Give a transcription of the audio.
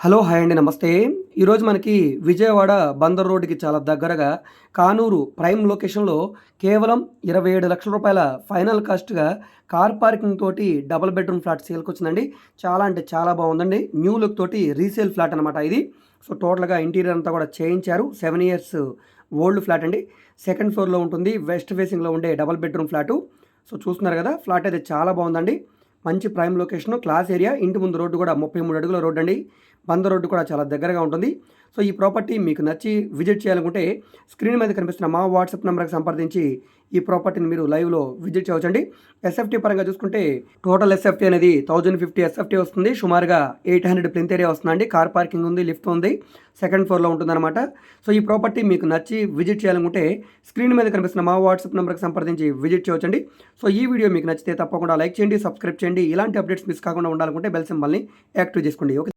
Hello! Hi అండి. నమస్తే. ఈరోజు మనకి విజయవాడ బందర్ రోడ్డుకి చాలా దగ్గరగా కానూరు ప్రైమ్ లొకేషన్‌లో కేవలం రూ. 27,00,000 ఫైనల్ కాస్ట్‌గా కార్ పార్కింగ్ తోటి డబుల్ బెడ్‌రూమ్ ఫ్లాట్ సేల్‌కొచ్చిందండి. చాలా అంటే చాలా బావుందండి. న్యూ లుక్ తోటి రీసేల్ ఫ్లాట్ అనమాట ఇది. సో, టోటల్‌గా ఇంటీరియర్ అంతా కూడా చేయించారు. 7 ఇయర్స్ ఓల్డ్ ఫ్లాట్ అండి. సెకండ్ ఫ్లోర్‌లో ఉంటుంది. వెస్ట్ ఫేసింగ్‌లో ఉండే డబుల్ బెడ్‌రూమ్ ఫ్లాటు. సో, చూస్తున్నారు కదా! ఫ్లాట్ అయితే చాలా బావుందండి. మంచి ప్రైమ్ లొకేషను, క్లాస్ ఏరియా. ఇంటి ముందు రోడ్డు కూడా 33 అడుగుల రోడ్డండి. బందర్ రోడ్డు కూడా చాలా దగ్గరగా ఉంటుంది. సో, ఈ ప్రాపర్టీ మీకు నచ్చి విజిట్ చేయాలనుకుంటే స్క్రీన్ మీద కనిపిస్తున్న మా వాట్సాప్ నంబర్‌కి సంప్రదించి ఈ ప్రాపర్టీని మీరు లైవ్‌లో విజిట్ చేయవచ్చండి. ఎస్ఎఫ్టీ పరంగా చూసుకుంటే టోటల్ ఎస్ఎఫ్టీ అనేది 1050 ఎస్ఎఫ్టీ వస్తుంది. సుమారుగా 800 ప్లింత్ ఏరియా వస్తుందండి. కార్ పార్కింగ్ ఉంది, లిఫ్ట్ ఉంది. సెకండ్ ఫ్లోర్‌లో ఉంటుందన్నమాట. సో, ఈ ప్రాపర్టీ మీకు నచ్చి విజిట్ చేయాలనుకుంటే స్క్రీన్ మీద కనిపిస్తున్న మా వాట్సాప్ నంబర్‌కి సంప్రదించి విజిట్ చేయవచ్చండి. సో, ఈ వీడియో మీకు నచ్చితే తప్పకుండా లైక్ చేయండి, సబ్స్క్రైబ్ చేయండి. ఇలాంటి అప్డేట్స్ మిస్ కాకుండా ఉండాలనుకుంటే బెల్ సింబల్‌ని యాక్టివ్ చేసుకోండి. ఓకే.